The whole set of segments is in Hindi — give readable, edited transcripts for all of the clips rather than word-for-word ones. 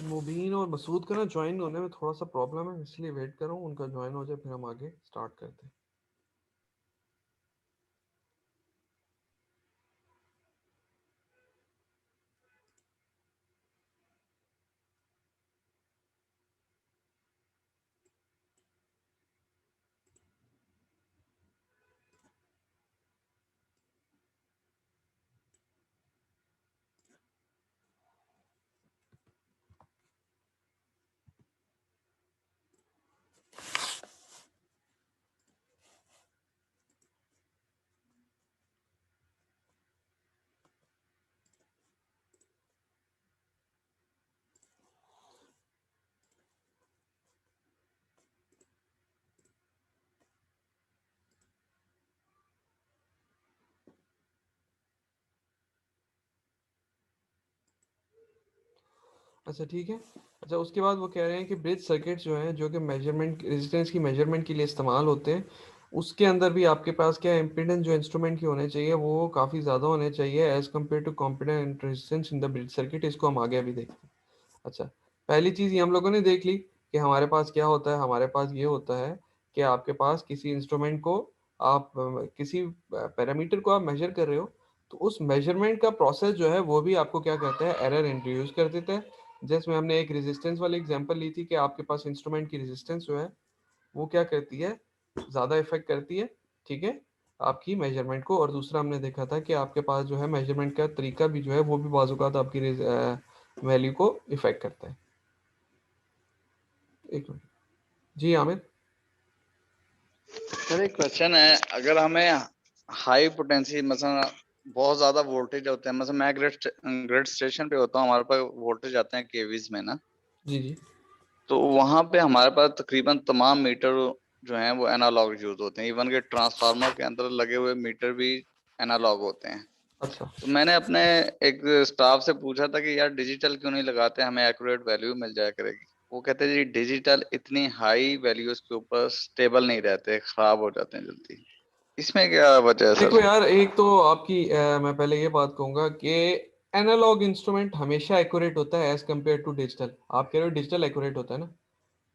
मुबीन और मसूद का ना ज्वाइन होने में थोड़ा सा प्रॉब्लम है, इसलिए वेट कर रहा हूँ उनका ज्वाइन हो जाए, फिर हम आगे स्टार्ट करते हैं। अच्छा ठीक है। अच्छा, उसके बाद वो कह रहे हैं कि ब्रिज सर्किट जो है, जो कि मेजरमेंट रेजिस्टेंस की मेजरमेंट के लिए इस्तेमाल होते हैं, उसके अंदर भी आपके पास क्या इम्पीडेंस जो इंस्ट्रूमेंट की होने चाहिए वो काफ़ी ज़्यादा होने चाहिए as compare to competent resistance in the bridge circuit. इसको हम आगे अभी देखते हैं। अच्छा, पहली चीज़ ये हम लोगों ने देख ली कि हमारे पास क्या होता है। हमारे पास ये होता है कि आपके पास किसी इंस्ट्रूमेंट को आप किसी पैरामीटर को आप मेजर कर रहे हो, तो उस मेजरमेंट का प्रोसेस जो है वो भी आपको क्या कहता है, एरर इंट्रोड्यूस कर देता है। जिसमें हमने एक रेजिस्टेंस वाली एग्जांपल ली थी कि आपके पास इंस्ट्रूमेंट की रेजिस्टेंस जो है वो क्या करती है, ज़्यादा इफेक्ट करती है, ठीक है, आपकी मेजरमेंट को। और दूसरा हमने देखा था कि आपके पास जो है मेजरमेंट का तरीका भी जो है वो भी बाज़ औक़ात आपकी वैल्यू को इफेक्ट करता है। एक मिनट जी आमिर। सर एक क्वेश्चन है, अगर हमें हाई पोटेंसी मतलब बहुत ज्यादा वोल्टेज होते हैं, मतलब मैं ग्रिड स्टेशन पे होता हूँ, हमारे पास वोल्टेज आते हैं केवीज में ना, जी जी। तो वहां पे हमारे पास तकरीबन तमाम मीटर जो हैं वो एनालॉग यूज होते हैं, इवन के ट्रांसफार्मर के अंदर लगे हुए मीटर भी एनालॉग होते हैं। अच्छा तो मैंने अपने एक स्टाफ से पूछा था कि यार डिजिटल क्यों नहीं लगाते, हमें एक्यूरेट वैल्यू मिल जाया करेगी। वो कहते हैं जी डिजिटल इतनी हाई वैल्यूज के ऊपर स्टेबल नहीं रहते, खराब हो जाते हैं जल्दी। इसमें क्या वजह है देखो सर? यार, एक तो आपकी मैं पहले ये बात कहूंगा कि एनालॉग इंस्ट्रूमेंट हमेशा एक्यूरेट होता है एज कम्पेयर टू डिजिटल। आप कह रहे हो डिजिटल एक्यूरेट होता है ना,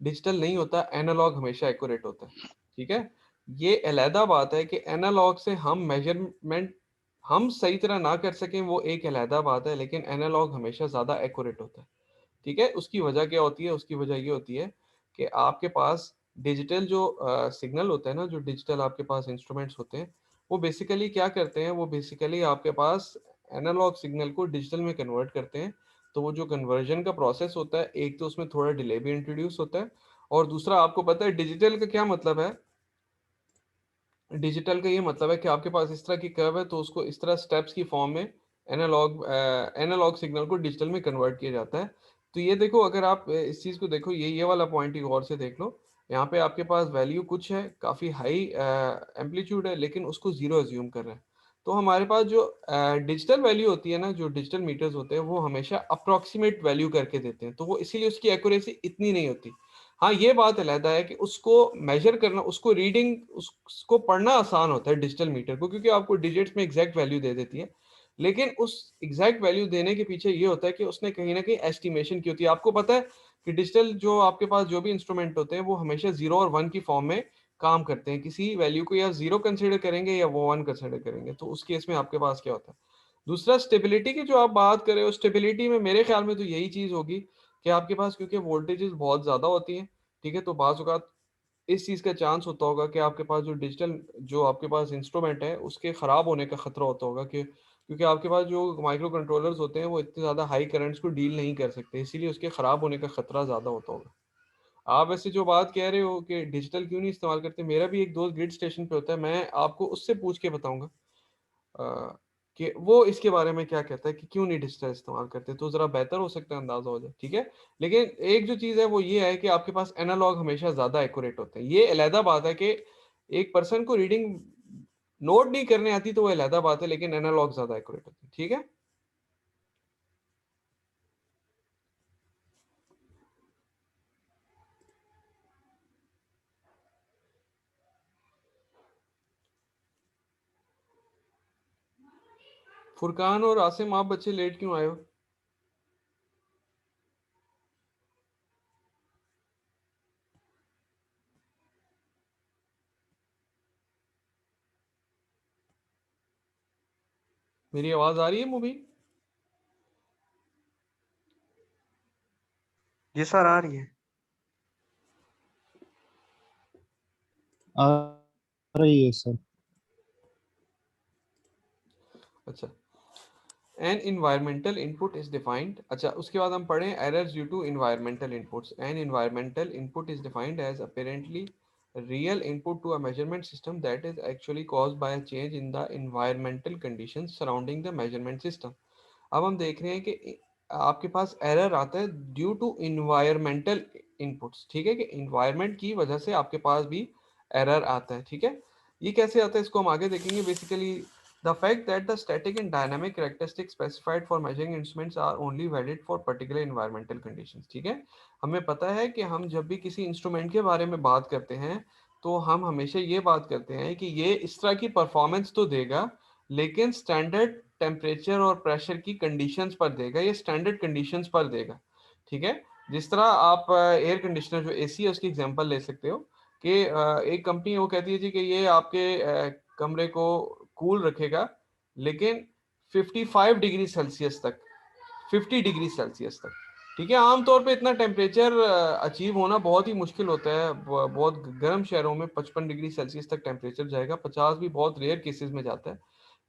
डिजिटल नहीं होता, एनालॉग हमेशा एक्यूरेट होता है। ठीक है, ये अलहदा बात है कि एनालॉग से हम मेजरमेंट हम सही तरह ना कर सकें, वो एक अलहदा बात है, लेकिन एनालॉग हमेशा ज़्यादा एक्यूरेट होता है। ठीक है, उसकी वजह क्या होती है, उसकी वजह ये होती है कि आपके पास डिजिटल जो सिग्नल होता है ना, जो डिजिटल आपके पास इंस्ट्रूमेंट्स होते हैं, वो बेसिकली क्या करते हैं, वो बेसिकली आपके पास एनालॉग सिग्नल को डिजिटल में कन्वर्ट करते हैं। तो वो जो कन्वर्जन का प्रोसेस होता है, एक तो उसमें थोड़ा डिले भी इंट्रोड्यूस होता है, और दूसरा आपको पता है डिजिटल का क्या मतलब है। डिजिटल का ये मतलब है कि आपके पास इस तरह की कर्व है, तो उसको इस तरह स्टेप्स की फॉर्म में एनालॉग सिग्नल को डिजिटल में कन्वर्ट किया जाता है। तो ये देखो, अगर आप इस चीज़ को देखो, ये वाला पॉइंट ही गौर से देख लो। यहाँ पे आपके पास वैल्यू कुछ है, काफ़ी हाई एम्पलीट्यूड है, लेकिन उसको जीरो एज्यूम कर रहा है। तो हमारे पास जो डिजिटल वैल्यू होती है ना, जो डिजिटल मीटर्स होते हैं, वो हमेशा अप्रोक्सीमेट वैल्यू करके देते हैं, तो वो इसीलिए उसकी एक्यूरेसी इतनी नहीं होती। हाँ, ये बात अलहदा है कि उसको मेजर करना, उसको रीडिंग, उसको पढ़ना आसान होता है डिजिटल मीटर को, क्योंकि आपको डिजिट्स में एग्जैक्ट वैल्यू दे देती है। लेकिन उस एग्जैक्ट वैल्यू देने के पीछे ये होता है कि उसने कहीं ना कहीं एस्टिमेशन की होती है। आपको पता है कि डिजिटल जो आपके पास जो भी इंस्ट्रूमेंट होते हैं, वो हमेशा जीरो और वन की फॉर्म में काम करते हैं। किसी वैल्यू को या जीरो कंसिडर करेंगे या वो वन कंसिडर करेंगे। तो उस केस में आपके पास क्या होता है। दूसरा, स्टेबिलिटी की जो आप बात कर रहे हो, स्टेबिलिटी में मेरे ख्याल में तो यही चीज होगी कि आपके पास क्योंकि वोल्टेजेस बहुत ज्यादा होती हैं, ठीक है, तो बाज़ औक़ात इस चीज़ का चांस होता होगा कि आपके पास जो डिजिटल जो आपके पास इंस्ट्रूमेंट है, उसके ख़राब होने का ख़तरा होता होगा, कि क्योंकि आपके पास जो माइक्रो कंट्रोलर्स होते हैं, वो इतने ज़्यादा हाई करंट्स को डील नहीं कर सकते, इसीलिए उसके ख़राब होने का ख़तरा ज़्यादा होता होगा। आप वैसे जो बात कह रहे हो कि डिजिटल क्यों नहीं इस्तेमाल करते, मेरा भी एक दोस्त ग्रिड स्टेशन पे होता है, मैं आपको उससे पूछ के बताऊँगा कि वो इसके बारे में क्या कहता है कि क्यों नहीं डिजिटल इस्तेमाल करते, तो ज़रा बेहतर हो सकता है, अंदाज़ा हो जाए। ठीक है, लेकिन एक जो चीज़ है वो ये है कि आपके पास एनालॉग हमेशा ज़्यादा एक्यूरेट होते हैं। ये अलहदा बात है कि एक पर्सन को रीडिंग नोट नहीं करने आती, तो वो अलहदा बात है, लेकिन एनालॉग ज़्यादा एक्यूरेट होते हैं। ठीक है। फुरकान और आसिम, आप बच्चे लेट क्यों आए हो? मेरी आवाज आ रही है मुबीन? जी सर, आ रही है। आ रही है सर। अच्छा, an environmental input is defined. अच्छा, उसके बाद हम पढ़ें errors due to environmental inputs. An environmental input is defined as apparently real input to a measurement system that is actually caused by a change in the environmental conditions surrounding the measurement system। अब हम देख रहे हैं कि आपके पास एरर आता है ड्यू टू इन्वायरमेंटल इनपुट्स, ठीक है, कि इन्वायरमेंट की वजह से आपके पास भी एरर आता है, ठीक है। ये कैसे आता है इसको हम आगे देखेंगे। Basically the fact that the static and dynamic characteristics specified for measuring instruments are only valid for particular environmental conditions, ठीक है। हमें पता है कि हम जब भी किसी इंस्ट्रूमेंट के बारे में बात करते हैं तो हम हमेशा ये बात करते हैं कि ये इस तरह की परफॉर्मेंस तो देगा, लेकिन स्टैंडर्ड टेम्परेचर और प्रेशर की कंडीशंस पर देगा, ये स्टैंडर्ड कंडीशंस पर देगा, ठीक है। जिस तरह आप एयर कंडीशनर जो एसी है उसकी एग्जांपल ले सकते हो कि एक कंपनी वो कहती है जी कि ये आपके कमरे को कूल रखेगा, लेकिन 55 डिग्री सेल्सियस तक, 50 डिग्री सेल्सियस तक, ठीक है। आमतौर पे इतना टेम्परेचर अचीव होना बहुत ही मुश्किल होता है। बहुत गर्म शहरों में 55 डिग्री सेल्सियस तक टेम्परेचर जाएगा, 50 भी बहुत रेयर केसेस में जाता है।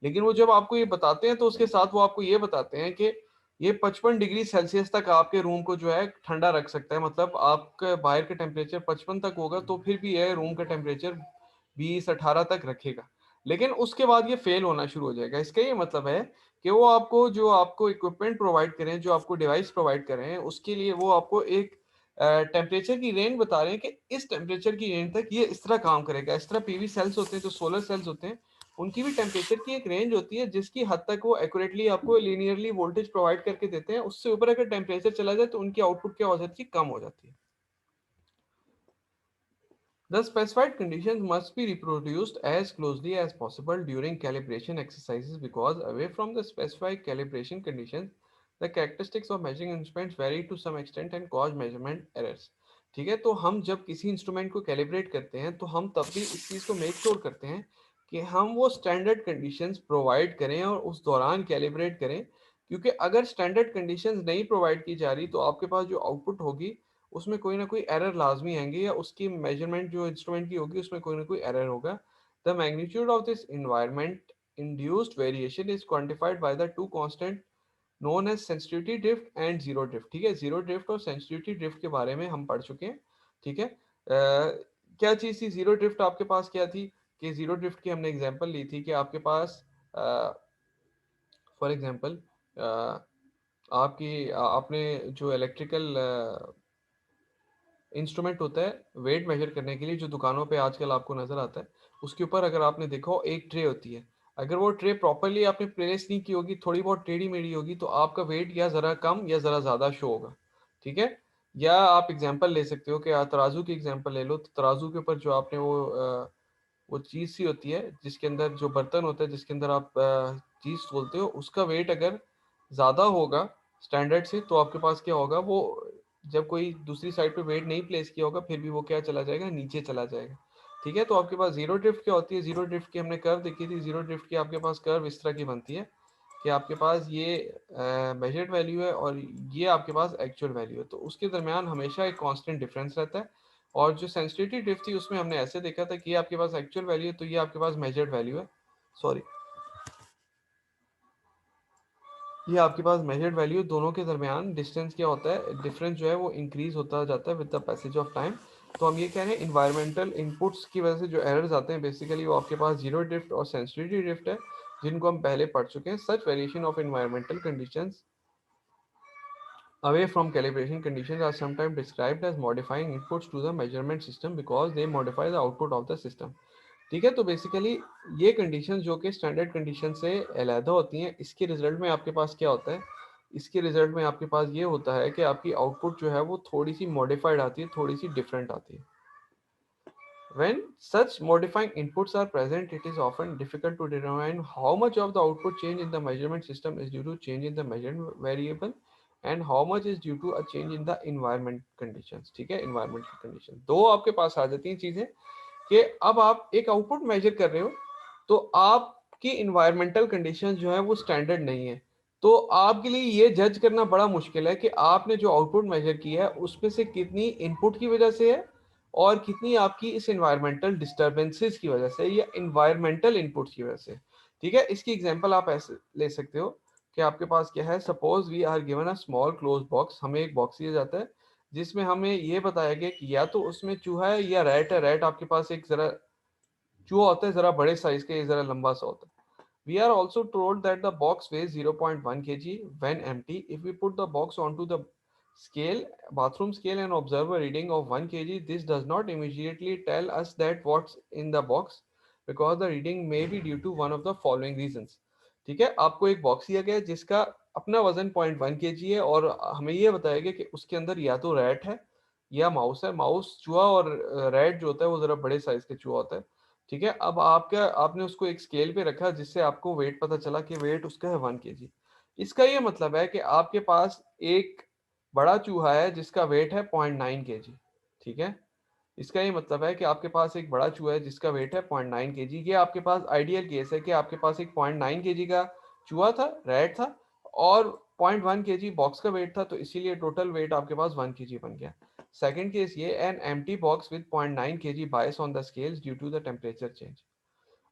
लेकिन वो जब आपको ये बताते हैं तो उसके साथ वो आपको ये बताते हैं कि ये 55 डिग्री सेल्सियस तक आपके रूम को जो है ठंडा रख सकता है। मतलब आपके बाहर का टेम्परेचर 55 तक होगा तो फिर भी यह रूम का टेम्परेचर 20-18 तक रखेगा, लेकिन उसके बाद ये फेल होना शुरू हो जाएगा। इसका ये मतलब है कि वो आपको जो आपको इक्विपमेंट प्रोवाइड करें, जो आपको डिवाइस प्रोवाइड करें, उसके लिए वो आपको एक टेम्परेचर की रेंज बता रहे हैं कि इस टेम्परेचर की रेंज तक ये इस तरह काम करेगा। इस तरह पीवी सेल्स होते हैं, जो सोलर सेल्स होते हैं, उनकी भी टेम्परेचर की एक रेंज होती है जिसकी हद तक वो एक्यूरेटली आपको लीनियरली वोल्टेज प्रोवाइड करके देते हैं। उससे ऊपर अगर टेम्परेचर चला जाए तो उनकी आउटपुट क्या हो जाती है, कम हो जाती है। The specified conditions must be reproduced as closely as possible during calibration exercises because away from the specified calibration conditions, the characteristics of measuring instruments vary to some extent and cause measurement errors। ठीक है, तो हम जब किसी इंस्ट्रूमेंट को कैलिब्रेट करते हैं तो हम तब भी इस चीज़ को मेक श्योर करते हैं कि हम वो स्टैंडर्ड कंडीशंस प्रोवाइड करें और उस दौरान कैलिब्रेट करें, क्योंकि अगर स्टैंडर्ड कंडीशंस नहीं प्रोवाइड की जा रही तो आपके पास जो आउटपुट होगी उसमें कोई ना कोई एरर लाजमी आएंगे, या उसकी मेजरमेंट जो इंस्ट्रूमेंट की होगी उसमें कोई ना कोई एरर होगा। The magnitude of this environment induced variation is quantified by the two constant known as sensitivity drift and zero drift, ठीक है। जीरो ड्रिफ्ट और सेंसिटिविटी ड्रिफ्ट के बारे में हम पढ़ चुके हैं, ठीक है। क्या चीज़ थी जीरो ड्रिफ्ट? आपके पास क्या थी कि जीरो ड्रिफ्ट की हमने एग्जांपल ली थी कि आपके पास फॉर एग्जांपल आपकी आपने जो इलेक्ट्रिकल इंस्ट्रूमेंट होता है वेट मेजर करने के लिए, जो दुकानों पे आजकल आपको नजर आता है, उसके ऊपर अगर आपने देखा हो एक ट्रे होती है, अगर वो ट्रे प्रॉपरली आपने प्लेस नहीं की होगी, थोड़ी बहुत टेढ़ी मेढ़ी होगी, तो आपका वेट या जरा कम या जरा ज्यादा शो होगा, ठीक है। या आप एग्जांपल ले सकते हो कि तराजू की एग्जांपल ले लो, तो तराजू के ऊपर जो आपने वो चीज सी होती है जिसके अंदर जो बर्तन होता है जिसके अंदर आप चीज तोलते हो, उसका वेट अगर ज्यादा होगा स्टैंडर्ड से तो आपके पास क्या होगा, वो जब कोई दूसरी साइड पे वेट नहीं प्लेस किया होगा फिर भी वो क्या चला जाएगा, नीचे चला जाएगा, ठीक है। तो आपके पास जीरो ड्रिफ्ट क्या होती है? जीरो ड्रिफ्ट की हमने कर्व देखी थी। जीरो ड्रिफ्ट की आपके पास कर्व इस तरह की बनती है कि आपके पास ये मेजर्ड वैल्यू है और ये आपके पास एक्चुअल वैल्यू है, तो उसके दरमियान हमेशा एक कांस्टेंट डिफरेंस रहता है। और जो सेंसिटिविटी ड्रिफ्ट थी उसमें हमने ऐसे देखा था कि ये आपके पास एक्चुअल वैल्यू है तो ये आपके पास मेजर्ड वैल्यू है, सॉरी, ये आपके पास मेजर्ड वैल्यू, दोनों के दरमियान डिस्टेंस क्या होता है, डिफरेंस जो है वो इंक्रीज होता जाता है with the passage of time. तो हम ये कह रहे हैं इन्वायरमेंटल इनपुट्स की वजह से जो एरर्स आते हैं बेसिकली वो आपके पास जीरो ड्रिफ्ट और सेंसिटिविटी ड्रिफ्ट है, जिनको हम पहले पढ़ चुके हैं। सच variation of environmental conditions away from calibration conditions are sometimes described as modifying inputs to the measurement system because they modify the output of the system। ठीक है, तो बेसिकली ये कंडीशन जो कि स्टैंडर्ड कंडीशन से अलहदा होती हैं, इसके रिजल्ट में आपके पास क्या होता है, इसके रिजल्ट में आपके पास ये होता है कि आपकी आउटपुट जो है वो थोड़ी सी मॉडिफाइड आती है, थोड़ी सी डिफरेंट आती है। When such modifying inputs are present, it is often difficult to determine how much of the output change in the measurement system is due to change in the measured variable and how much is due to a change in the environment conditions। ठीक है, environmental condition दो आपके पास आ जाती हैं चीजें कि अब आप एक आउटपुट मेजर कर रहे हो तो आप आपकी इन्वायरमेंटल कंडीशन जो है वो स्टैंडर्ड नहीं है, तो आपके लिए ये जज करना बड़ा मुश्किल है कि आपने जो आउटपुट मेजर किया है उसमें से कितनी इनपुट की वजह से है और कितनी आपकी इस इन्वायरमेंटल डिस्टर्बेंसेस की वजह से या इन्वायरमेंटल इनपुट्स की वजह से। ठीक है, इसकी एग्जांपल आप ऐसे ले सकते हो कि आपके पास क्या है, suppose we are given a small close box, हमें एक बॉक्स दिया जाता है जिसमें हमें ये बताया गया कि या तो उसमें चूहा है या रैट है। रैट आपके पास एक जरा चूहा होता है, जरा बड़े साइज के, जरा लंबा सा होता है। We are also told that the box weighs 0.1 kg when empty. If we put the box onto the scale, bathroom scale, and observe a reading of 1 kg, this does not immediately tell us that what's in the box because the reading may be due to one of the following reasons. ठीक है, आपको एक बॉक्स दिया गया है जिसका अपना वजन 0.1 kg है और हमें यह बताया गया कि उसके अंदर या तो रैट है या माउस है। माउस चूहा और रैट जो होता है वो जरा बड़े साइज के चूहा होता है। ठीक है, अब आपने उसको एक स्केल पे रखा जिससे आपको वेट पता चला कि वेट उसका है 1 kg। इसका ये मतलब है कि आपके पास एक बड़ा चूहा है जिसका वेट है 0.9 kg। ठीक है, इसका ये मतलब है कि आपके पास एक बड़ा चूहा है जिसका वेट है 0.9 kg। ये आपके पास आइडियल केस है कि आपके पास एक 0.9 kg का चूहा था, रैट था, और 0.1 kg बॉक्स का वेट था, तो इसीलिए टोटल वेट आपके पास 1 kg बन गया। सेकंड केस ये, an empty box with 0.9 kg bias on the scales due to the temperature change.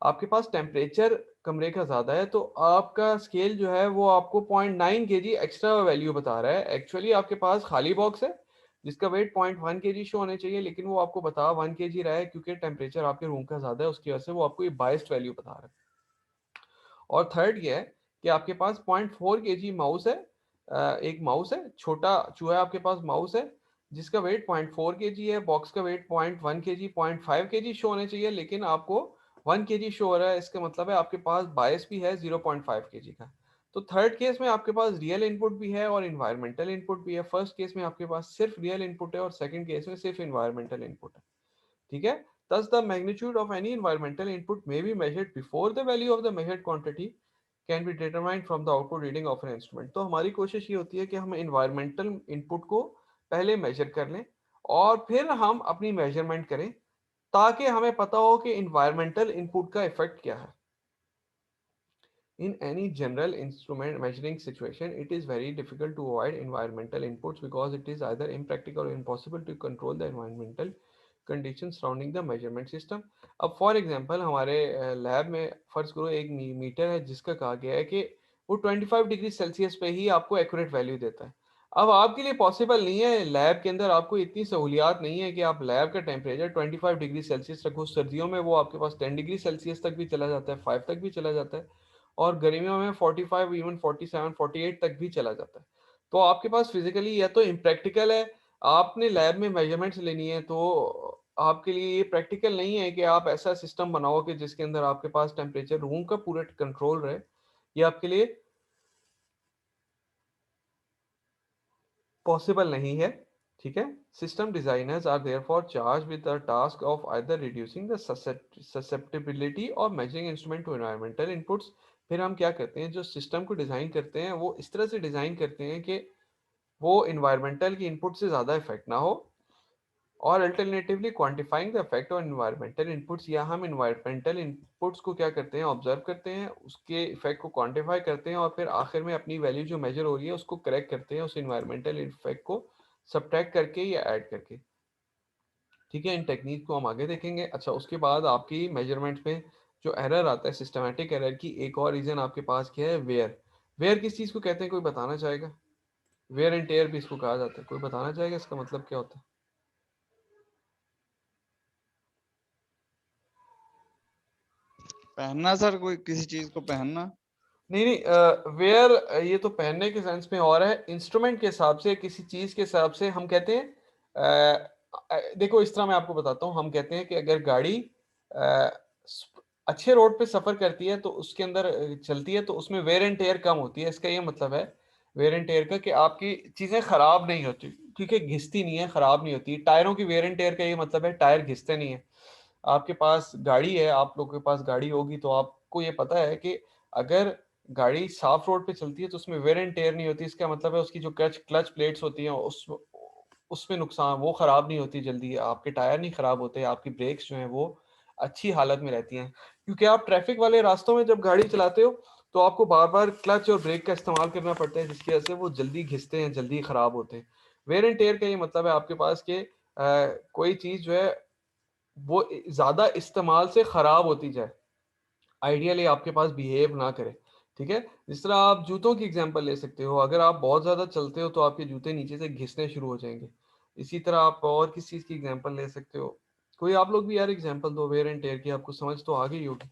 आपके पास टेम्परेचर कमरे का ज्यादा है तो आपका स्केल जो है वो आपको 0.9 kg एक्स्ट्रा वैल्यू बता रहा है। एक्चुअली आपके पास खाली बॉक्स है जिसका वेट 0.1 kg शो होने चाहिए, लेकिन वो आपको बता 1 kg रहा है क्योंकि टेम्परेचर आपके रूम का ज्यादा है, उसकी वजह से वो आपको ये बायस्ड वैल्यू बता रहा है। और थर्ड ये है कि आपके पास 0.4 kg माउस है, एक माउस है, छोटा चूहा आपके पास माउस है जिसका वेट 0.4 kg है, बॉक्स का वेट 0.1 kg 0.5 kg शो होने चाहिए, लेकिन आपको 1 kg शो हो रहा है। इसका मतलब है आपके पास बायस भी है 0.5 kg का। तो थर्ड केस में आपके पास रियल इनपुट भी है और इन्वायरमेंटल इनपुट भी है। फर्स्ट केस में आपके पास सिर्फ रियल इनपुट है और सेकंड केस में सिर्फ इन्वायरमेंटल इनपुट है। ठीक है, thus the magnitude of any environmental input may be measured before the value of the measured quantity can be determined from the output reading of an instrument। तो हमारी कोशिश ये होती है कि हम environmental input को पहले measure कर लें और फिर हम अपनी measurement करें ताकि हमें पता हो कि environmental input का effect क्या है। In any general instrument measuring situation, it is very difficult to avoid environmental inputs because it is either impractical or impossible to control the environmental conditions surrounding the measurement system। अब फॉर एग्जांपल हमारे लैब में फर्ज करो एक मीटर है जिसका कहा गया है कि वो 25 डिग्री सेल्सियस पे ही आपको एक्यूरेट वैल्यू देता है। अब आपके लिए पॉसिबल नहीं है, लैब के अंदर आपको इतनी सहूलियात नहीं है कि आप लैब का टेम्परेचर 25 डिग्री सेल्सियस रखो। सर्दियों में वो आपके पास 10 डिग्री सेल्सियस तक भी चला जाता है, 5 तक भी चला जाता है, और गर्मियों में 45, इवन 47, 48 तक भी चला जाता है। तो आपके पास फिजिकली या तो इम्प्रैक्टिकल है, आपने लैब में मेजरमेंट्स लेनी है, तो आपके लिए ये प्रैक्टिकल नहीं है कि आप ऐसा सिस्टम बनाओ कि जिसके अंदर आपके पास टेम्परेचर रूम का पूरा कंट्रोल रहे। ये आपके लिए पॉसिबल नहीं है। ठीक है, system designers are therefore charge with the task of either reducing the susceptibility और measuring instrument to environmental inputs. फिर हम क्या करते हैं, जो सिस्टम को डिजाइन करते हैं वो इस तरह से डिजाइन करते हैं कि वो इन्वायरमेंटल की इनपुट से ज्यादा इफेक्ट ना हो, और alternatively quantifying the effect on environmental inputs, या हम एनवायरमेंटल इनपुट्स को क्या करते हैं, ऑब्जर्व करते हैं, उसके इफेक्ट को क्वांटिफाई करते हैं और फिर आखिर में अपनी वैल्यू जो मेजर हो रही है उसको करेक्ट करते हैं उस एनवायरमेंटल इफेक्ट को सब्ट्रैक्ट करके या ऐड करके। ठीक है, इन टेक्निक को हम आगे देखेंगे। अच्छा, उसके बाद आपकी मेजरमेंट में जो एरर आता है, सिस्टमेटिक एरर की एक और रीजन आपके पास क्या है, वेयर। वेयर किस चीज को कहते हैं, कोई बताना चाहेगा? वेयर एंड टेयर भी इसको कहा जाता है, कोई बताना चाहेगा इसका मतलब क्या होता है? पहनना सर, कोई किसी चीज को पहनना। नहीं नहीं, वेयर ये तो पहनने के सेंस में और है, इंस्ट्रूमेंट के हिसाब से, किसी चीज के हिसाब से हम कहते हैं देखो इस तरह मैं आपको बताता हूँ। हम कहते हैं कि अगर गाड़ी अ, अच्छे रोड पे सफर करती है तो उसके अंदर चलती है तो उसमें वेयर एंड टेयर कम होती है। इसका ये मतलब है वेयर एंड टेयर का कि आपकी चीजें खराब नहीं होती, ठीक है, घिसती नहीं है, खराब नहीं होती। टायरों की वेयर एंड टेयर का ये मतलब है टायर घिसते नहीं है। आपके पास गाड़ी है, आप लोगों के पास गाड़ी होगी तो आपको ये पता है कि अगर गाड़ी साफ रोड पे चलती है तो उसमें वेयर एंड टेयर नहीं होती। इसका मतलब है उसकी जो क्लच क्लच प्लेट्स होती हैं उसमें नुकसान, वो खराब नहीं होती जल्दी, आपके टायर नहीं खराब होते, आपकी ब्रेक्स जो हैं वो अच्छी हालत में रहती हैं, क्योंकि आप ट्रैफिक वाले रास्तों में जब गाड़ी चलाते हो तो आपको बार बार क्लच और ब्रेक का इस्तेमाल करना पड़ता है, जिसकी वजह से वो जल्दी घिसते हैं, जल्दी खराब होते हैं। वेयर एंड टेयर का ये मतलब है आपके पास के कोई चीज जो है वो ज्यादा इस्तेमाल से खराब होती जाए, आइडियली आपके पास बिहेव ना करे। ठीक है, जिस तरह आप जूतों की एग्जांपल ले सकते हो, अगर आप बहुत ज्यादा चलते हो तो आपके जूते नीचे से घिसने शुरू हो जाएंगे। इसी तरह आप और किस चीज की एग्जांपल ले सकते हो, कोई आप लोग भी यार एग्जांपल दो वेयर एंड टेयर की, आपको समझ तो आ गई होगी।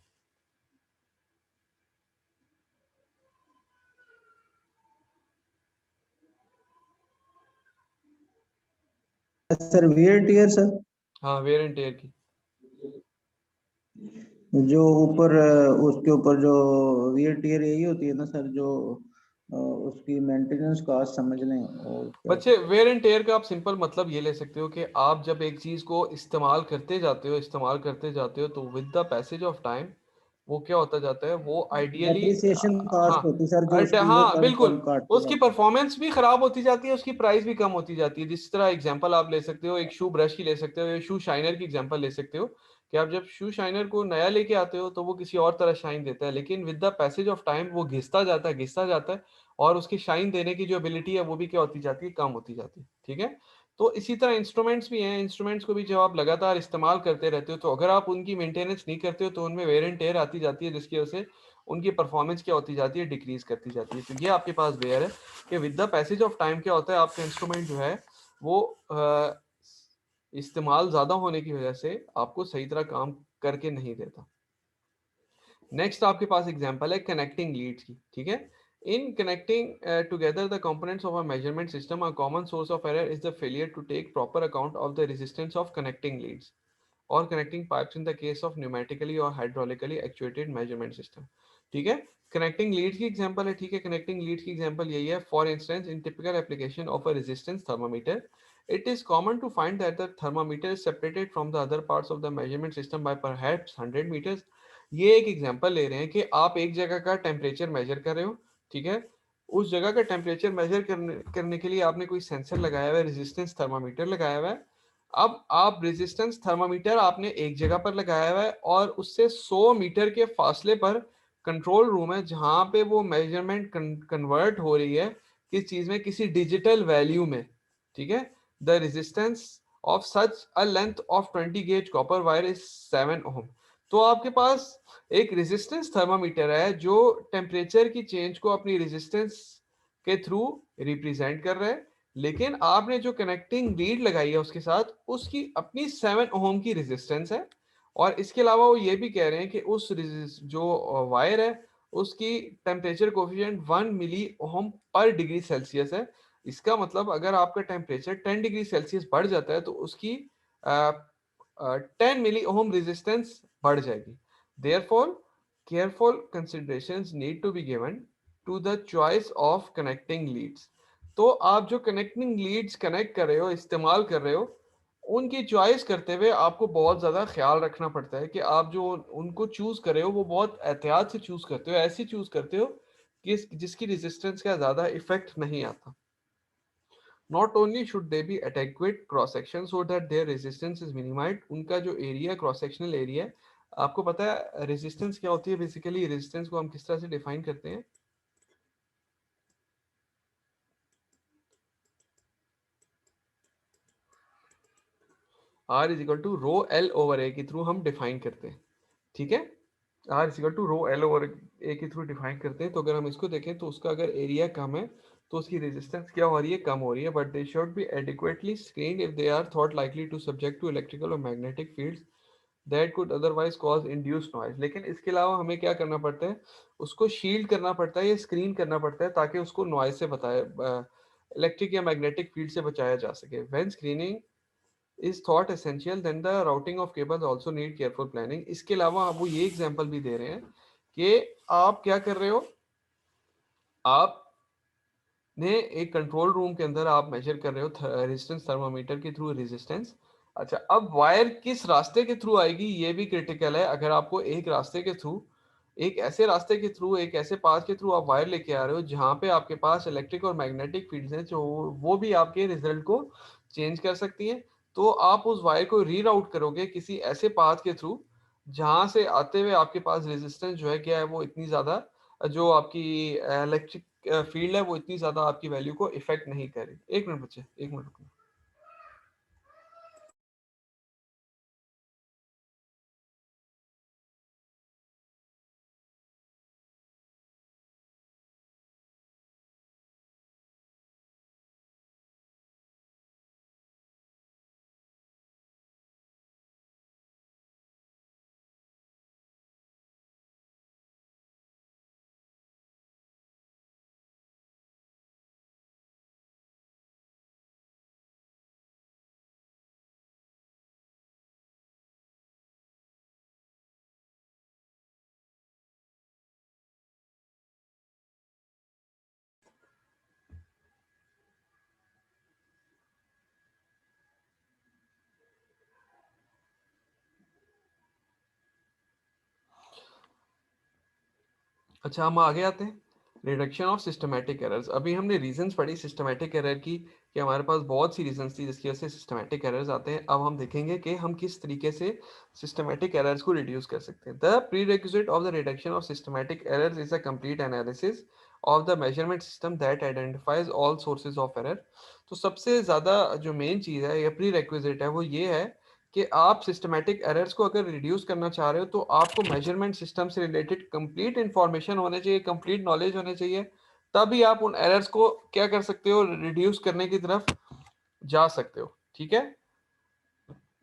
सर वियर टियर सर, हाँ, वेयर एंड टेयर की। जो ऊपर उसके ऊपर जो वियर टियर यही होती है ना सर, जो उसकी मेंटेनेंस कॉस्ट समझ लें और क्या। बच्चे, वेयर एंड टेयर का आप सिंपल मतलब ये ले सकते हो कि आप जब एक चीज को इस्तेमाल करते जाते हो तो with the passage of time वो क्या होता जाता है, वो आइडियली डेप्रिसिएशन हाँ कॉस्ट होती है सर, जो उसकी वो हाँ कम कम बिल्कुल, काटते उसकी जाते हैं। परफॉर्मेंस भी खराब होती जाती है, उसकी प्राइस भी कम होती जाती है। जिस तरह एग्जांपल आप ले सकते हो, एक शू ब्रश की ले सकते हो, या शू शाइनर की एग्जांपल ले सकते हो, कि आप जब शू शाइनर को नया लेके आते हो तो वो किसी और तरह शाइन देता है, लेकिन with the passage of time वो घिसता जाता है, और उसकी शाइन देने की जो एबिलिटी है वो भी क्या होती जाती है, कम होती जाती है। ठीक है, तो इसी तरह इंस्ट्रूमेंट्स भी हैं, इंस्ट्रूमेंट्स को भी जब आप लगातार इस्तेमाल करते रहते हो तो अगर आप उनकी मेंटेनेंस नहीं करते हो तो उनमें वेयर एंड टेयर आती जाती है, जिसकी वजह से उनकी परफॉर्मेंस क्या होती जाती है, डिक्रीज करती जाती है। तो ये आपके पास वेयर है कि with the passage of time क्या होता है, आपका इंस्ट्रूमेंट जो है वो इस्तेमाल ज्यादा होने की वजह से आपको सही तरह काम करके नहीं देता। नेक्स्ट आपके पास एग्जांपल है कनेक्टिंग लीड्स की। ठीक है, in connecting together the components of a measurement system, a common source of error is the failure to take proper account of the resistance of connecting leads or connecting pipes in the case of pneumatically or hydraulically actuated measurement system। ठीक है, कनेक्टिंग लीड्स की एग्जांपल है। ठीक है, कनेक्टिंग लीड्स की एग्जांपल यही है, for instance in typical application of a resistance thermometer it is common to find that the thermometer is separated from the other parts of the measurement system by perhaps 100 meters। ये एक एग्जांपल ले रहे हैं कि आप एक जगह का टेम्परेचर मेजर कर रहे हो। ठीक है, उस जगह का टेम्परेचर मेजर करने के लिए आपने कोई सेंसर लगाया हुआ है, रेजिस्टेंस थर्मामीटर लगाया हुआ है। अब आप रेजिस्टेंस थर्मामीटर आपने एक जगह पर लगाया हुआ है और उससे 100 मीटर के फासले पर कंट्रोल रूम है, जहां पे वो मेजरमेंट कन्वर्ट हो रही है किस चीज में, किसी डिजिटल वैल्यू में। ठीक है, the resistance of such a length of 20 gauge copper wire is 7 ओम। तो आपके पास एक रेजिस्टेंस थर्मामीटर है जो टेम्परेचर की चेंज को अपनी रेजिस्टेंस के थ्रू रिप्रेजेंट कर रहा है, लेकिन आपने जो कनेक्टिंग लीड लगाई है उसके साथ उसकी अपनी 7 ओम की रेजिस्टेंस है। और इसके अलावा वो ये भी कह रहे हैं कि उस जो वायर है उसकी टेम्परेचर कोफिशिएंट 1 मिली ओम पर डिग्री सेल्सियस है। इसका मतलब अगर आपका टेम्परेचर 10 डिग्री सेल्सियस बढ़ जाता है तो उसकी 10 मिली ओम रेजिस्टेंस बढ़ जाएगी। Therefore careful considerations need to be given to the choice of connecting leads. तो आप जो कनेक्टिंग लीड्स कनेक्ट कर रहे हो, इस्तेमाल कर रहे हो, उनकी चॉइस करते हुए आपको बहुत ज़्यादा ख्याल रखना पड़ता है कि आप जो उनको चूज़ कर रहे हो वो बहुत एहतियात से चूज़ करते हो, ऐसी चूज़ करते हो कि जिसकी रेजिस्टेंस का ज़्यादा इफेक्ट नहीं आता। Not only should they be adequate cross section so that their resistance is minimized, उनका जो एरिया क्रॉस सेक्शनल एरिया है, आपको पता है रेजिस्टेंस क्या होती है? बेसिकली रेजिस्टेंस को हम किस तरह से डिफाइन करते हैं? R is equal to rho L over A के थ्रू हम डिफाइन करते हैं। ठीक है, R is equal to rho L over A के थ्रू डिफाइन करते हैं। तो अगर हम इसको देखें तो उसका अगर एरिया कम है तो उसकी रेजिस्टेंस क्या हो रही है? कम हो रही है। But they should be adequately screened if they are thought likely to subject to electrical और magnetic fields that could otherwise cause induce noise. लेकिन इसके अलावा हमें क्या करना पड़ता है? उसको शील्ड करना पड़ता है या स्क्रीन करना पड़ता है ताकि उसको नॉइज से बताए, इलेक्ट्रिक या मैग्नेटिक फील्ड से बचाया जा सके। When screening is thought essential then the routing of cables also need careful planning। इसके अलावा वो ये एग्जांपल भी दे रहे हैं कि आप क्या कर रहे हो, आप ने एक कंट्रोल रूम के अंदर आप मेजर कर रहे हो रेजिस्टेंस थर्मामीटर के थ्रू रेजिस्टेंस। अच्छा, अब वायर किस रास्ते के थ्रू आएगी ये भी क्रिटिकल है। अगर आपको एक रास्ते के थ्रू, एक ऐसे रास्ते के थ्रू, एक ऐसे पाथ के थ्रू आप वायर लेके आ रहे हो जहां पे आपके पास इलेक्ट्रिक और मैग्नेटिक फील्ड्स हैं जो वो भी आपके रिजल्ट को चेंज कर सकती हैं, तो आप उस वायर को रीराउट करोगे किसी ऐसे पाथ के थ्रू जहां से आते हुए आपके पास रेजिस्टेंस जो है क्या है, वो इतनी ज्यादा जो आपकी इलेक्ट्रिक फील्ड है वो इतनी ज्यादा आपकी वैल्यू को इफेक्ट नहीं करे। एक मिनट बच्चे, एक मिनट रुकना। अच्छा, हम आगे आते हैं। Reduction of systematic errors. अभी हमने रीजंस पढ़ी सिस्टमैटिक एरर की, कि हमारे पास बहुत सी रीजंस थी जिसकी वजह से सिस्टमैटिक एरर्स आते हैं। अब हम देखेंगे कि हम किस तरीके से सिस्टमैटिक एरर्स को रिड्यूस कर सकते हैं। The prerequisite of the reduction of systematic errors is a complete analysis of the measurement system that identifies all sources of error. तो सबसे ज्यादा जो मेन चीज है या प्री रेक्विजिट है वो ये है कि आप सिस्टमैटिक एरर्स को अगर रिड्यूस करना चाह रहे हो तो आपको मेजरमेंट सिस्टम से रिलेटेड कंप्लीट इंफॉर्मेशन होने चाहिए, कंप्लीट नॉलेज होने चाहिए। तभी आप उन एरर्स को क्या कर सकते हो, रिड्यूस करने की तरफ जा सकते हो। ठीक है।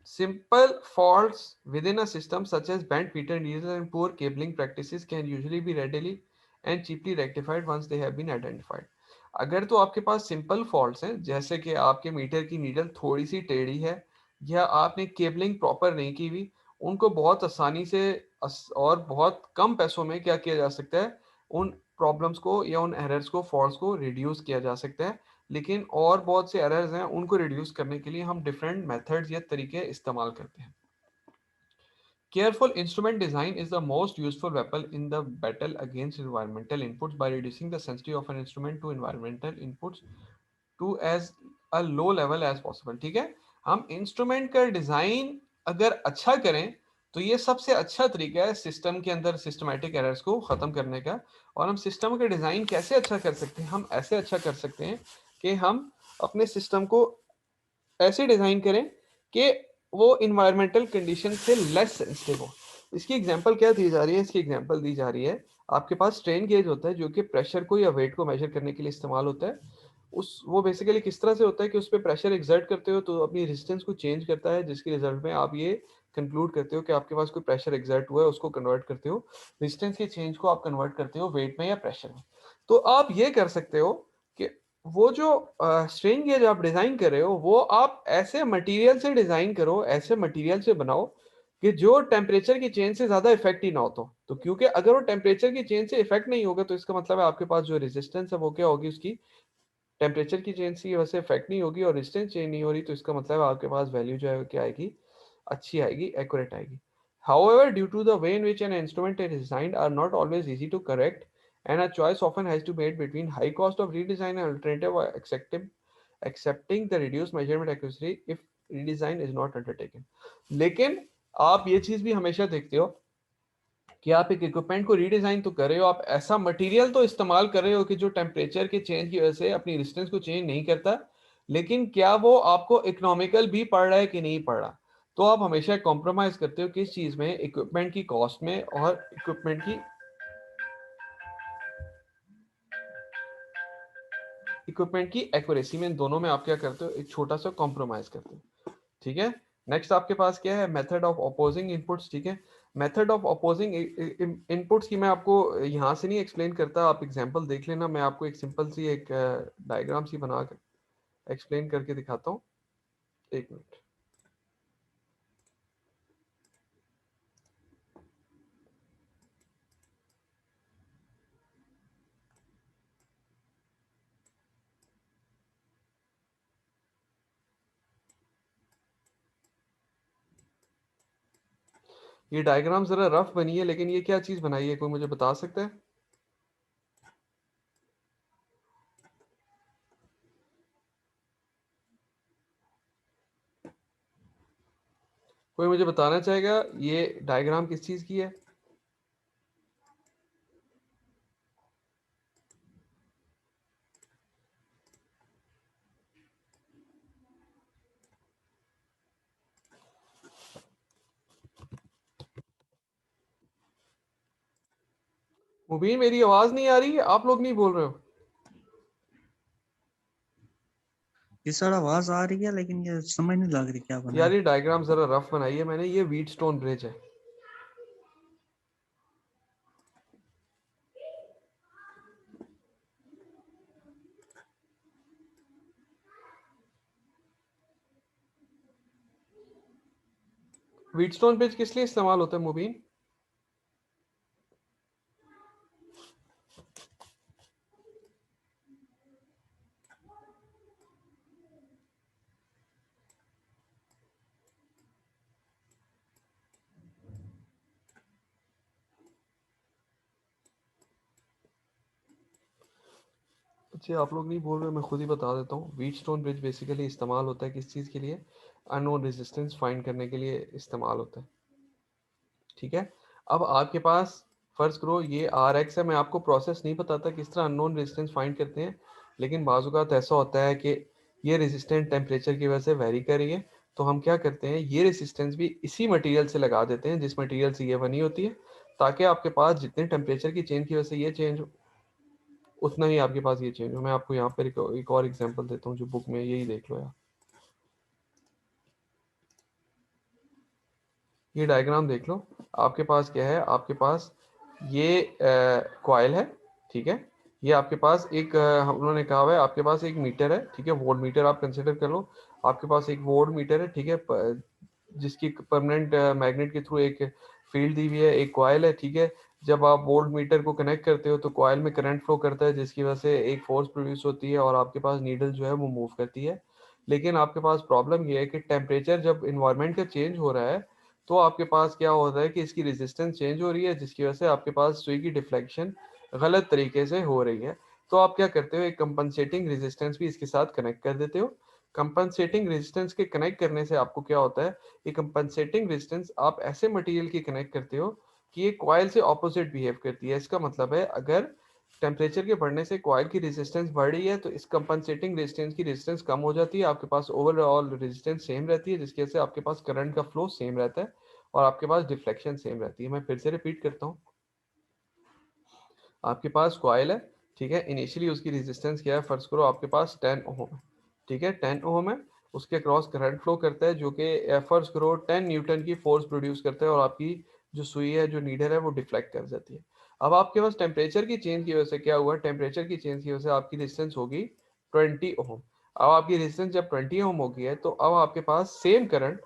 Simple faults within a system such as bent meter needles and poor cabling practices can usually be readily and cheaply rectified once they have been identified. अगर तो आपके पास सिंपल फॉल्ट्स हैं, जैसे कि आपके मीटर की नीडल थोड़ी सी टेढ़ी है या आपने केबलिंग प्रॉपर नहीं की हुई, उनको बहुत आसानी से और बहुत कम पैसों में क्या किया जा सकता है, उन प्रॉब्लम्स को या उन एरर्स को, फॉल्ट्स को रिड्यूस किया जा सकता है। लेकिन और बहुत से एरर्स हैं, उनको रिड्यूस करने के लिए हम डिफरेंट मेथड्स या तरीके इस्तेमाल करते हैं। Careful instrument design is the most useful weapon in the battle against environmental inputs by reducing the sensitivity of an instrument to environmental inputs to as a low level as possible। ठीक है। हम इंस्ट्रूमेंट का डिजाइन अगर अच्छा करें तो ये सबसे अच्छा तरीका है सिस्टम के अंदर सिस्टमैटिक एरर्स को खत्म करने का। और हम सिस्टम का डिजाइन कैसे अच्छा कर सकते हैं, हम ऐसे अच्छा कर सकते हैं कि हम अपने सिस्टम को ऐसे डिजाइन करें कि वो इन्वायरमेंटल कंडीशन से लेस सेंसिटिव हो। इसकी एग्जांपल क्या दी जा रही है, इसकी एग्जांपल दी जा रही है, आपके पास स्ट्रेन गेज होता है जो कि प्रेशर को या वेट को मेजर करने के लिए इस्तेमाल होता है। उस वो बेसिकली किस तरह से होता है कि उस पर प्रेशर एक्सर्ट करते हो तो अपनी रेजिस्टेंस को चेंज करता है, जिसके रिजल्ट में आप ये कंक्लूड करते हो कि आपके पास कोई प्रेशर एक्सर्ट हुआ है, उसको कन्वर्ट करते हो, रेजिस्टेंस के चेंज को आप कन्वर्ट करते हो वेट में या प्रेशर में। तो आप ये कर सकते हो कि वो जो स्ट्रेन गेज आप डिजाइन कर रहे हो वो आप ऐसे मटेरियल से डिजाइन करो, ऐसे मटेरियल से बनाओ कि जो टेम्परेचर की चेंज से ज्यादा इफेक्ट ही ना हो। तो क्योंकि अगर वो टेम्परेचर की चेंज से इफेक्ट नहीं होगा तो इसका मतलब है आपके पास जो रेजिस्टेंस है वो क्या होगी, उसकी टेम्परेचर की चेंज की वजह से इफेक्ट नहीं होगी और रेजिस्टेंस चेंज नहीं हो रही, तो इसका मतलब है आपके पास वैल्यू जो है क्या आएगी, अच्छी आएगी, एक्यूरेट आएगी। However, due to the way in which an instrument is designed are not always easy to correct, and a choice often has to be made between high cost of redesign and alternative or accepting the reduced measurement accuracy if redesign is not undertaken। लेकिन आप ये चीज भी हमेशा देखते हो कि आप एक इक्विपमेंट को रीडिजाइन तो कर रहे हो, आप ऐसा मटेरियल तो इस्तेमाल कर रहे हो कि जो टेम्परेचर के चेंज की वजह से अपनी रेजिस्टेंस को चेंज नहीं करता, लेकिन क्या वो आपको इकोनॉमिकल भी पड़ रहा है कि नहीं पड़ रहा। तो आप हमेशा कॉम्प्रोमाइज करते हो किस चीज में, इक्विपमेंट की कॉस्ट में और इक्विपमेंट की एक्यूरेसी में, इन दोनों में आप क्या करते हो, एक छोटा सा कॉम्प्रोमाइज करते हो। ठीक है। नेक्स्ट आपके पास क्या है, मेथड ऑफ अपोजिंग इनपुट्स। ठीक है। मेथड ऑफ अपोजिंग इनपुट्स की मैं आपको यहाँ से नहीं एक्सप्लेन करता, आप एग्जांपल देख लेना। मैं आपको एक सिंपल सी एक डायग्राम सी बना कर एक्सप्लेन करके दिखाता हूँ। एक मिनट। ये डायग्राम जरा रफ बनी है, लेकिन ये क्या चीज बनाई है, कोई मुझे बता सकता है? कोई मुझे बताना चाहेगा ये डायग्राम किस चीज की है? मुबीन मेरी आवाज नहीं आ रही है, आप लोग नहीं बोल रहे हो? ये सर आवाज आ रही है लेकिन ये समझ नहीं लग रही क्या बना यार है। ये डायग्राम जरा रफ बनाई है मैंने, ये व्हीटस्टोन ब्रिज है। व्हीटस्टोन ब्रिज किस लिए इस्तेमाल होता है मुबीन? अच्छा आप लोग नहीं बोल रहे, मैं खुद ही बता देता हूँ। व्हीटस्टोन ब्रिज बेसिकली इस्तेमाल होता है किस चीज़ के लिए? अननोन रेजिस्टेंस फाइंड करने के लिए इस्तेमाल होता है। ठीक है, अब आपके पास फर्ज करो ये आर एक्स है, मैं आपको प्रोसेस नहीं बताता किस तरह अननोन रेजिस्टेंस फाइंड करते हैं, लेकिन बाज़ ऐसा होता है कि ये रेजिस्टेंस टेम्परेचर की वजह से वेरी कर रही है, तो हम क्या करते हैं ये रेजिस्टेंस भी इसी मटेरियल से लगा देते हैं जिस मटेरियल से ये बनी होती है, ताकि आपके पास जितने टेम्परेचर की चेंज की वजह से ये चेंज हो उतना ही आपके पास ये चेंज हो। मैं आपको यहाँ पर एक और एग्जांपल देता हूँ जो बुक में, यही देख लो यार। ये डायग्राम देख लो, आपके पास क्या है, आपके पास ये कॉइल है, ठीक है। ये आपके पास एक हम उन्होंने कहा हुआ है आपके पास एक मीटर है, ठीक है, वोल्ट मीटर आप कंसिडर कर लो। आपके पास एक वोल्ट मीटर है, ठीक है, जिसकी परमानेंट मैग्नेट के थ्रू एक फील्ड दी हुई है, एक कॉइल है, ठीक है। जब आप वोल्ट मीटर को कनेक्ट करते हो तो कॉइल में करंट फ्लो करता है, जिसकी वजह से एक फोर्स प्रोड्यूस होती है और आपके पास नीडल जो है वो मूव करती है। लेकिन आपके पास प्रॉब्लम ये है कि टेम्परेचर जब इन्वायरमेंट का चेंज हो रहा है तो आपके पास क्या होता है कि इसकी रेजिस्टेंस चेंज हो रही है, जिसकी वजह से आपके पास सुई की डिफ्लेक्शन गलत तरीके से हो रही है। तो आप क्या करते हो, एक कंपनसेटिंग रेजिस्टेंस भी इसके साथ कनेक्ट कर देते हो। कंपनसेटिंग रेजिस्टेंस के कनेक्ट करने से आपको क्या होता है, ये कंपनसेटिंग रेजिस्टेंस आप ऐसे मटेरियल की कनेक्ट करते हो कि ये कॉइल से ऑपोजिट बिहेव करती है। इसका मतलब है अगर टेम्परेचर के बढ़ने से कॉइल की रेजिस्टेंस बढ़ रही है तो इस कंपनसेटिंग रेजिस्टेंस की रेजिस्टेंस कम हो जाती है, आपके पास ओवरऑल रेजिस्टेंस सेम रहती है, जिसकी वजह से आपके पास करंट का फ्लो सेम रहता है और आपके पास डिफ्लेक्शन सेम रहती है। मैं फिर से रिपीट करता हूँ, आपके पास कॉइल है, ठीक है, इनिशियली उसकी रेजिस्टेंस क्या है, फर्ज करो आपके पास 10 ओम है, ठीक है, 10 ओम है, उसके क्रॉस करंट फ्लो करता है जो कि फर्ज करो 10 न्यूटन की फोर्स प्रोड्यूस करता है और आपकी जो सुई है, जो नीडल है, वो डिफ्लेक्ट कर जाती है। अब आपके पास टेम्परेचर की चेंज की वजह से क्या हुआ, टेम्परेचर की चेंज की वजह से आपकी रेजिस्टेंस होगी 20 ओम। अब आपकी रेजिस्टेंस जब 20 ओम होगी है तो अब आपके पास सेम करंट,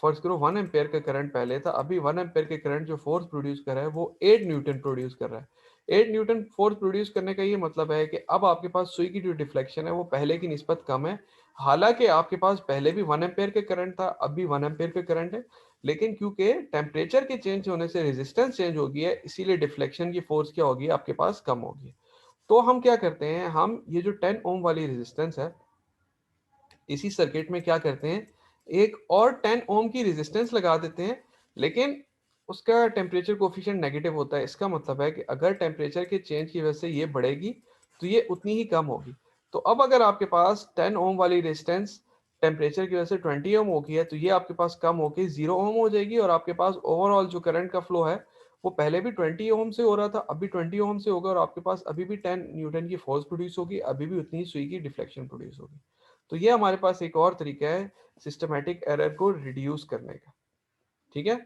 फर्ज करो 1 एम्पेयर का करंट पहले था, अभी 1 एम्पेयर के करंट जो फोर्स प्रोड्यूस कर रहा है वो 8 न्यूटन प्रोड्यूस कर रहा है। 8 न्यूटन फोर्स प्रोड्यूस करने का ये मतलब है कि अब आपके पास सुई की जो डिफ्लेक्शन है वो पहले की निस्बत कम है। हालांकि आपके पास पहले भी 1 एम्पेयर का करंट था, अब भी 1 एम्पेयर का करंट है, लेकिन क्योंकि टेम्परेचर के चेंज होने से रेजिस्टेंस चेंज हो गई है, इसीलिए डिफ्लेक्शन की फोर्स क्या होगी, आपके पास कम होगी। तो हम क्या करते हैं, हम ये जो 10 ओम वाली रेजिस्टेंस है, इसी सर्किट में क्या करते हैं, एक और 10 ओम की रेजिस्टेंस लगा देते हैं, लेकिन उसका टेम्परेचर कोफिशिएंट नेगेटिव होता है। इसका मतलब है कि अगर टेम्परेचर के चेंज की वजह से ये बढ़ेगी तो ये उतनी ही कम होगी। तो अब अगर आपके पास 10 ओम वाली रेजिस्टेंस टेम्परेचर की वजह से 20 ओम होगी है तो ये आपके पास कम होकर 0 ओम हो जाएगी और आपके पास ओवरऑल जो करंट का फ्लो है वो पहले भी 20 ओम से हो रहा था, अभी 20 ओम से होगा और आपके पास अभी भी 10 न्यूटन की फोर्स प्रोड्यूस होगी, अभी भी उतनी ही सुई की डिफ्लेक्शन प्रोड्यूस होगी। तो ये हमारे पास एक और तरीका है सिस्टमैटिक एरर को रिड्यूस करने का। ठीक है,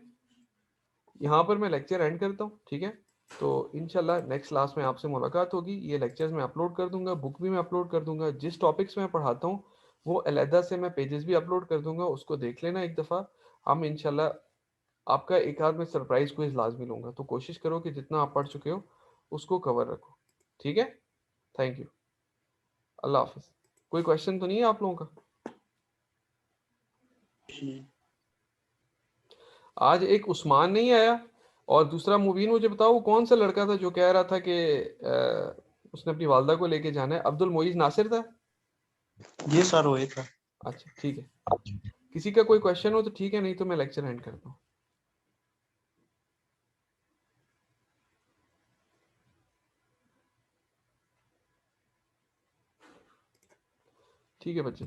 यहाँ पर मैं लेक्चर एंड करता हूँ। ठीक है, तो इंशाल्लाह नेक्स्ट क्लास में आपसे मुलाकात होगी। ये लेक्चर्स मैं अपलोड कर दूंगा, बुक भी मैं अपलोड कर दूंगा, जिस टॉपिक्स में पढ़ाता हूँ वो अलहदा से मैं पेजेस भी अपलोड कर दूंगा, उसको देख लेना एक दफ़ा। हम इंशाल्लाह आपका एक आध में सरप्राइज क्विज लाजमी लूंगा, तो कोशिश करो कि जितना आप पढ़ चुके हो उसको कवर रखो। ठीक है, थैंक यू, अल्लाह हाफिज। कोई क्वेश्चन तो नहीं है आप लोगों का? आज एक उस्मान नहीं आया और दूसरा मुबीन, मुझे बताओ वो कौन सा लड़का था जो कह रहा था कि उसने अपनी वालदा को लेके जाना है? अब्दुल मोइज नासिर था? ये सर वही था। अच्छा ठीक है। किसी का कोई क्वेश्चन हो तो ठीक है, नहीं तो मैं लेक्चर एंड करता हूँ। ठीक है बच्चे।